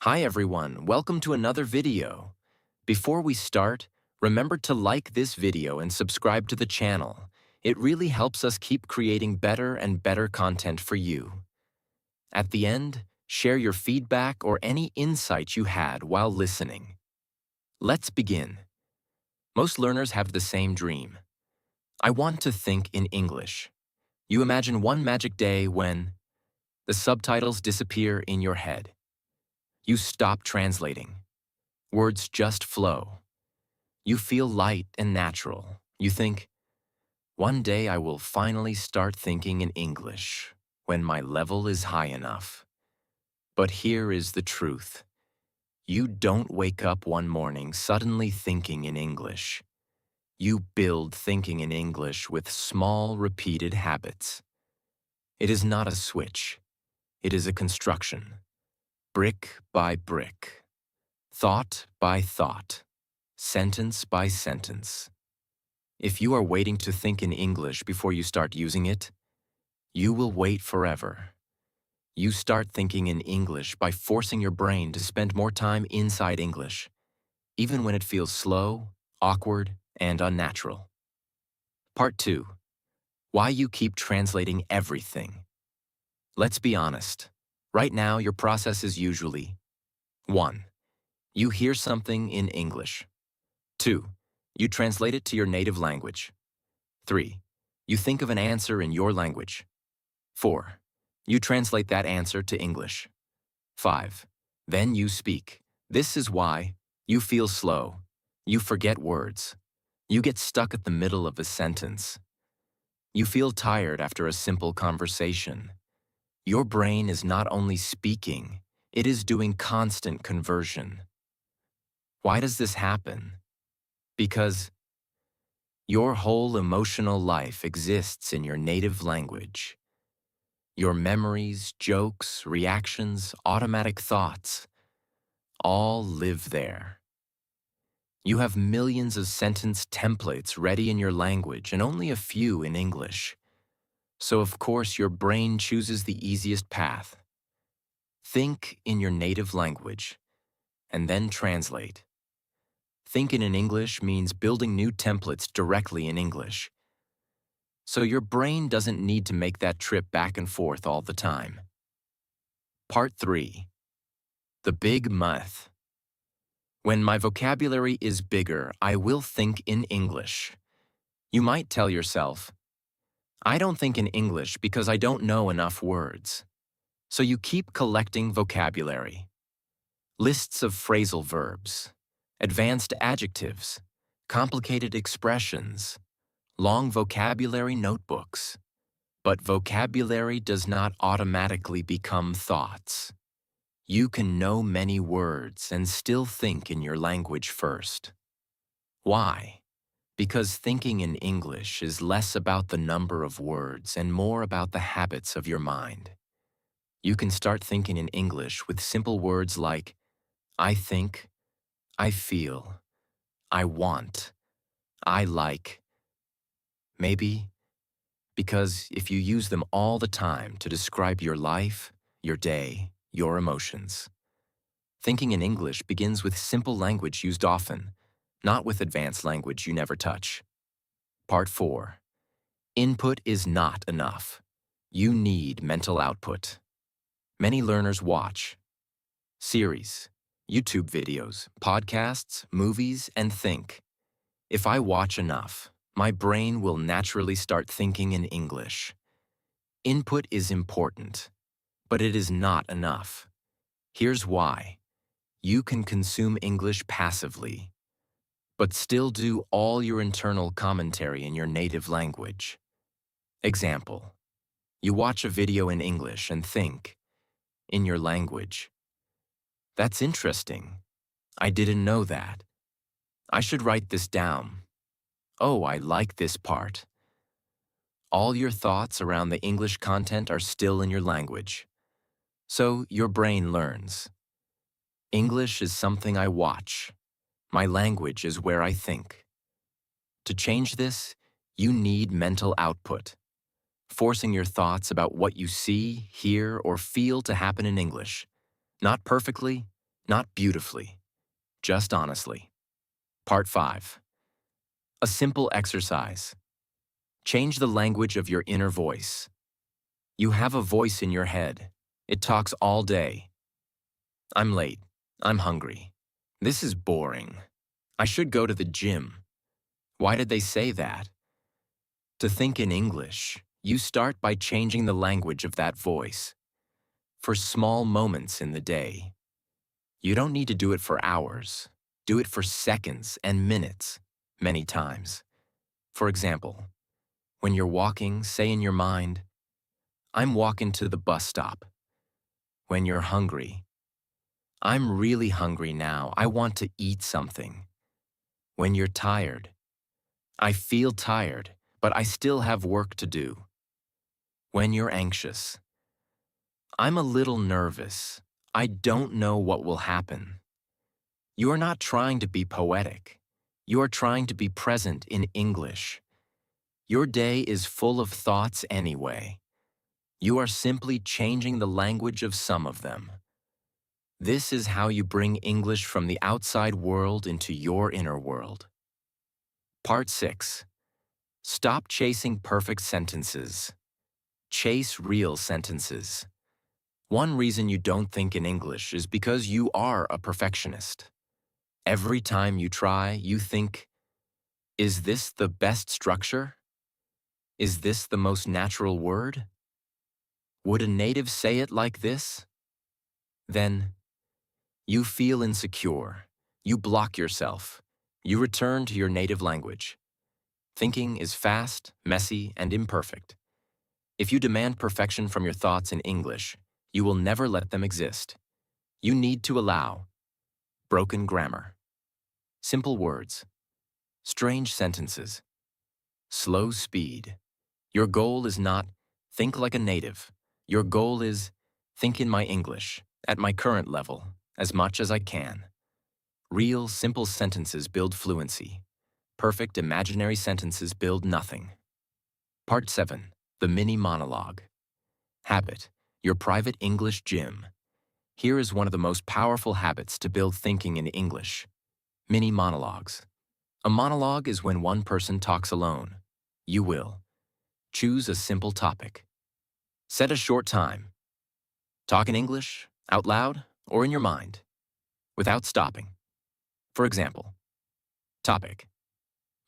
Hi everyone, welcome to another video. Before we start, remember to like this video and subscribe to the channel. It really helps us keep creating better and better content for you. At the end, share your feedback or any insights you had while listening. Let's begin. Most learners have the same dream. I want to think in English. You imagine one magic day when the subtitles disappear in your head. You stop translating. Words just flow. You feel light and natural. You think, one day I will finally start thinking in English when my level is high enough. But here is the truth. You don't wake up one morning suddenly thinking in English. You build thinking in English with small, repeated habits. It is not a switch. It is a construction. Brick by brick. Thought by thought. Sentence by sentence. If you are waiting to think in English before you start using it, you will wait forever. You start thinking in English by forcing your brain to spend more time inside English, even when it feels slow, awkward, and unnatural. Part 2. Why you keep translating everything. Let's be honest. Right now, your process is usually 1. You hear something in English. 2. You translate it to your native language. 3. You think of an answer in your language. 4. You translate that answer to English. 5. Then you speak. This is why you feel slow. You forget words. You get stuck at the middle of a sentence. You feel tired after a simple conversation. Your brain is not only speaking, it is doing constant conversion. Why does this happen? Because your whole emotional life exists in your native language. Your memories, jokes, reactions, automatic thoughts, all live there. You have millions of sentence templates ready in your language and only a few in English. So of course your brain chooses the easiest path. Think in your native language and then translate. Thinking in English means building new templates directly in English. So your brain doesn't need to make that trip back and forth all the time. Part 3. The big myth. When my vocabulary is bigger, I will think in English. You might tell yourself, I don't think in English because I don't know enough words. So you keep collecting vocabulary. Lists of phrasal verbs, advanced adjectives, complicated expressions, long vocabulary notebooks. But vocabulary does not automatically become thoughts. You can know many words and still think in your language first. Why? Because thinking in English is less about the number of words and more about the habits of your mind. You can start thinking in English with simple words like I think, I feel, I want, I like. Maybe because if you use them all the time to describe your life, your day, your emotions. Thinking in English begins with simple language used often, not with advanced language you never touch. Part 4. Input is not enough. You need mental output. Many learners watch series, YouTube videos, podcasts, movies, and think, if I watch enough, my brain will naturally start thinking in English. Input is important, but it is not enough. Here's why. You can consume English passively, but still do all your internal commentary in your native language. Example, you watch a video in English and think, in your language. That's interesting. I didn't know that. I should write this down. Oh, I like this part. All your thoughts around the English content are still in your language. So your brain learns. English is something I watch. My language is where I think. To change this, you need mental output. Forcing your thoughts about what you see, hear, or feel to happen in English. Not perfectly, Not beautifully, just honestly. Part 5. A simple exercise. Change the language of your inner voice. You have a voice in your head. It talks all day. I'm late. I'm hungry. This is boring. I should go to the gym. Why did they say that? To think in English, you start by changing the language of that voice. For small moments in the day. You don't need to do it for hours. Do it for seconds and minutes, many times. For example, when you're walking, say in your mind, I'm walking to the bus stop. When you're hungry, I'm really hungry now. I want to eat something. When you're tired, I feel tired, but I still have work to do. When you're anxious, I'm a little nervous. I don't know what will happen. You are not trying to be poetic. You are trying to be present in English. Your day is full of thoughts anyway. You are simply changing the language of some of them. This is how you bring English from the outside world into your inner world. Part 6. Stop chasing perfect sentences. Chase real sentences. One reason you don't think in English is because you are a perfectionist. Every time you try, you think, is this the best structure? Is this the most natural word? Would a native say it like this? Then, you feel insecure. You block yourself. You return to your native language. Thinking is fast, messy, and imperfect. If you demand perfection from your thoughts in English, you will never let them exist. You need to allow broken grammar, simple words, strange sentences, slow speed. Your goal is not think like a native. Your goal is think in my English, at my current level, as much as I can. Real, simple sentences build fluency. Perfect, imaginary sentences build nothing. Part 7. The mini monologue. Habit, your private English gym. Here is one of the most powerful habits to build thinking in English. Mini monologues. A monologue is when one person talks alone. You will choose a simple topic. Set a short time. Talk in English, out loud, or in your mind, without stopping. For example, topic,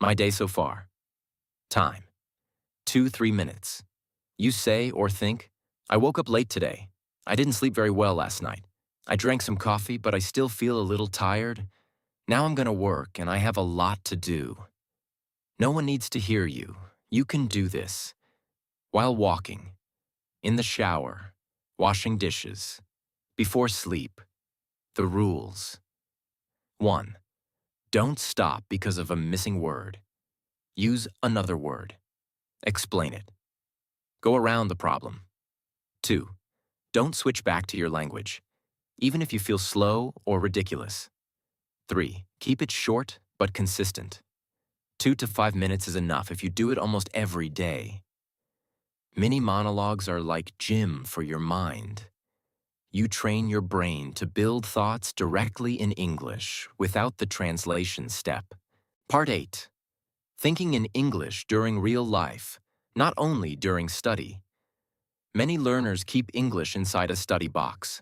my day so far. Time, 2-3 minutes. You say or think, I woke up late today. I didn't sleep very well last night. I drank some coffee, but I still feel a little tired. Now I'm going to work, and I have a lot to do. No one needs to hear you. You can do this. While walking, in the shower, washing dishes, before sleep. The rules. 1. Don't stop because of a missing word. Use another word. Explain it. Go around the problem. 2. Don't switch back to your language, even if you feel slow or ridiculous. 3. Keep it short but consistent. 2 to 5 minutes is enough if you do it almost every day. Mini monologues are like gym for your mind. You train your brain to build thoughts directly in English without the translation step. Part 8. Thinking in English during real life, not only during study. Many learners keep English inside a study box.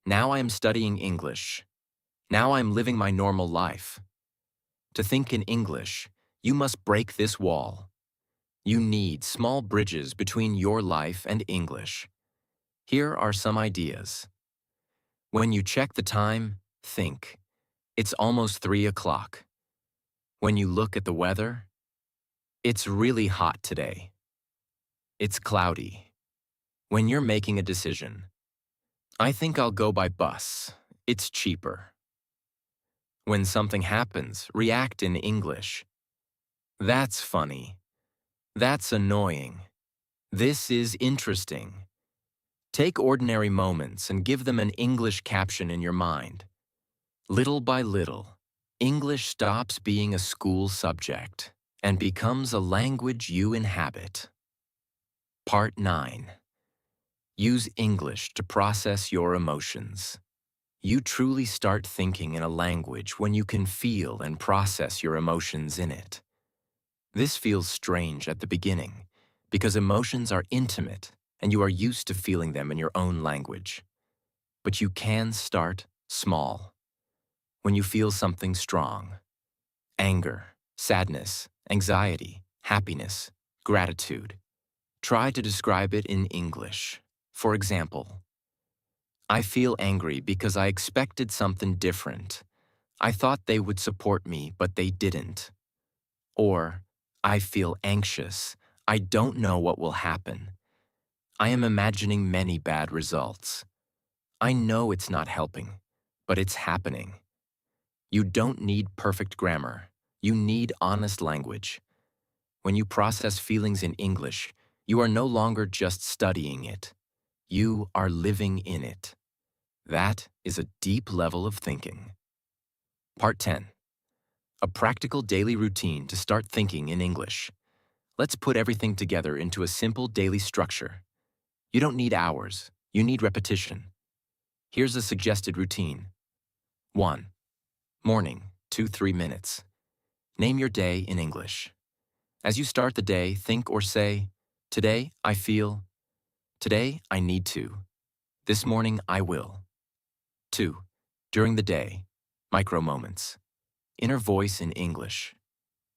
Now I am studying English. Now I am living my normal life. To think in English, you must break this wall. You need small bridges between your life and English. Here are some ideas. When you check the time, think, it's almost 3 o'clock. When you look at the weather, it's really hot today. It's cloudy. When you're making a decision, I think I'll go by bus. It's cheaper. When something happens, react in English. That's funny. That's annoying. This is interesting. Take ordinary moments and give them an English caption in your mind. Little by little, English stops being a school subject and becomes a language you inhabit. Part 9. Use English to process your emotions. You truly start thinking in a language when you can feel and process your emotions in it. This feels strange at the beginning because emotions are intimate and you are used to feeling them in your own language. But you can start small. When you feel something strong, anger, sadness, anxiety, happiness, gratitude, try to describe it in English. For example, I feel angry because I expected something different. I thought they would support me, but they didn't. Or, I feel anxious. I don't know what will happen. I am imagining many bad results. I know it's not helping, but it's happening. You don't need perfect grammar. You need honest language. When you process feelings in English, you are no longer just studying it. You are living in it. That is a deep level of thinking. Part 10. A practical daily routine to start thinking in English. Let's put everything together into a simple daily structure. You don't need hours. You need repetition. Here's a suggested routine. 1. Morning, 2-3 minutes. Name your day in English. As you start the day, think or say, today I feel, today I need to, this morning I will. 2. During the day, micro moments. Inner voice in English.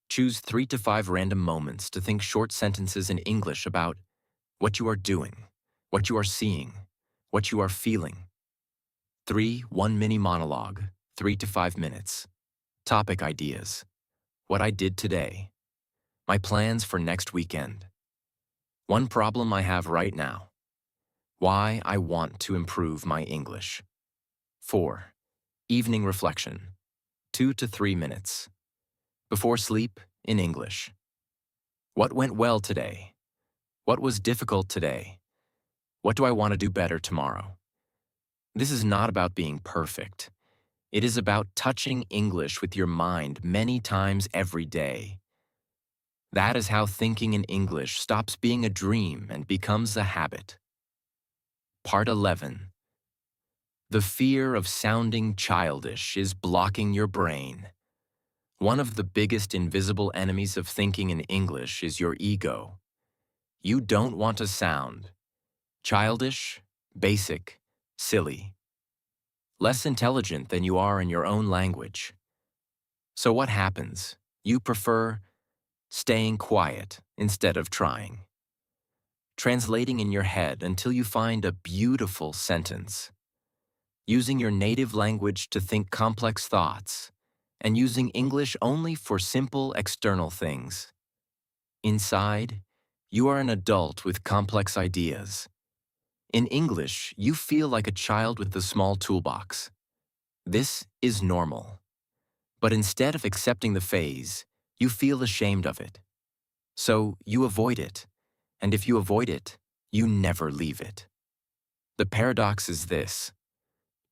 Choose 3 to 5 random moments to think short sentences in English about what you are doing, what you are seeing, what you are feeling. 3. One mini monologue, 3 to 5 minutes. Topic ideas. What I did today. My plans for next weekend. One problem I have right now. Why I want to improve my English. 4. Evening reflection. 2 to 3 minutes. Before sleep, in English. What went well today? What was difficult today? What do I want to do better tomorrow? This is not about being perfect. It is about touching English with your mind many times every day. That is how thinking in English stops being a dream and becomes a habit. Part 11. The fear of sounding childish is blocking your brain. One of the biggest invisible enemies of thinking in English is your ego. You don't want to sound childish, basic, silly, less intelligent than you are in your own language. So what happens? You prefer staying quiet instead of trying. Translating in your head until you find a beautiful sentence. Using your native language to think complex thoughts, and using English only for simple external things. Inside, you are an adult with complex ideas. In English, you feel like a child with a small toolbox. This is normal. But instead of accepting the phase, you feel ashamed of it. So you avoid it, and if you avoid it, you never leave it. The paradox is this.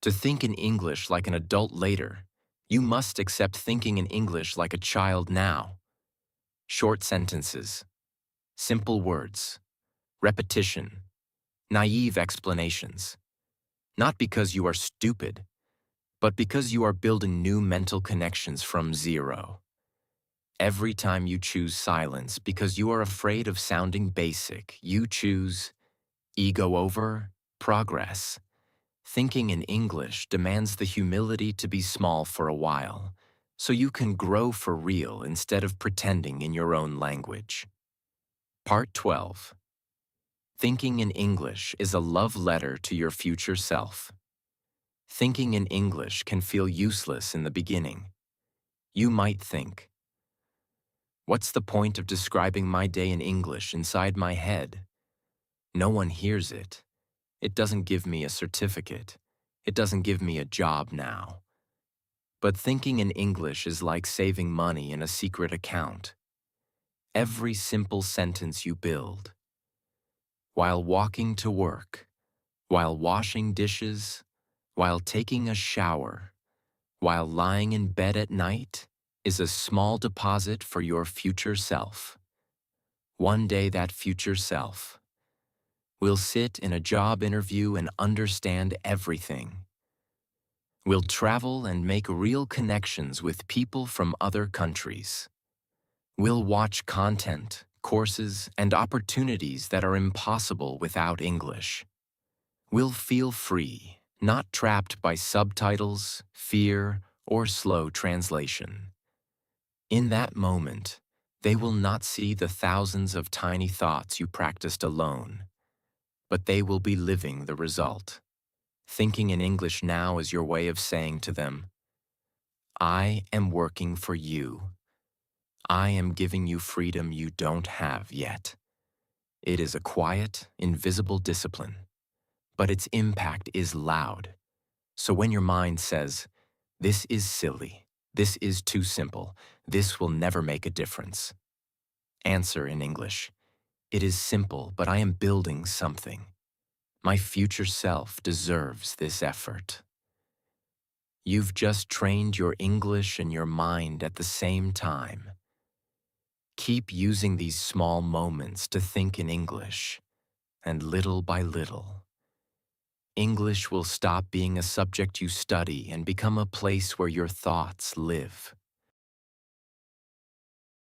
To think in English like an adult later, you must accept thinking in English like a child now. Short sentences, simple words, repetition, naive explanations. Not because you are stupid, but because you are building new mental connections from zero. Every time you choose silence because you are afraid of sounding basic, you choose ego over progress. Thinking in English demands the humility to be small for a while, so you can grow for real instead of pretending in your own language. Part 12. Thinking in English is a love letter to your future self. Thinking in English can feel useless in the beginning. You might think, what's the point of describing my day in English inside my head? No one hears it. It doesn't give me a certificate. It doesn't give me a job now. But thinking in English is like saving money in a secret account. Every simple sentence you build. While walking to work, while washing dishes, while taking a shower, while lying in bed at night, is a small deposit for your future self. One day that future self will sit in a job interview and understand everything. We'll travel and make real connections with people from other countries. We'll watch content, courses, and opportunities that are impossible without English. We'll feel free, not trapped by subtitles, fear, or slow translation. In that moment, they will not see the thousands of tiny thoughts you practiced alone, but they will be living the result. Thinking in English now is your way of saying to them, I am working for you. I am giving you freedom you don't have yet. It is a quiet, invisible discipline, but its impact is loud. So when your mind says, this is silly, this is too simple, this will never make a difference, answer in English, it is simple, but I am building something. My future self deserves this effort. You've just trained your English and your mind at the same time. Keep using these small moments to think in English, and little by little, English will stop being a subject you study and become a place where your thoughts live.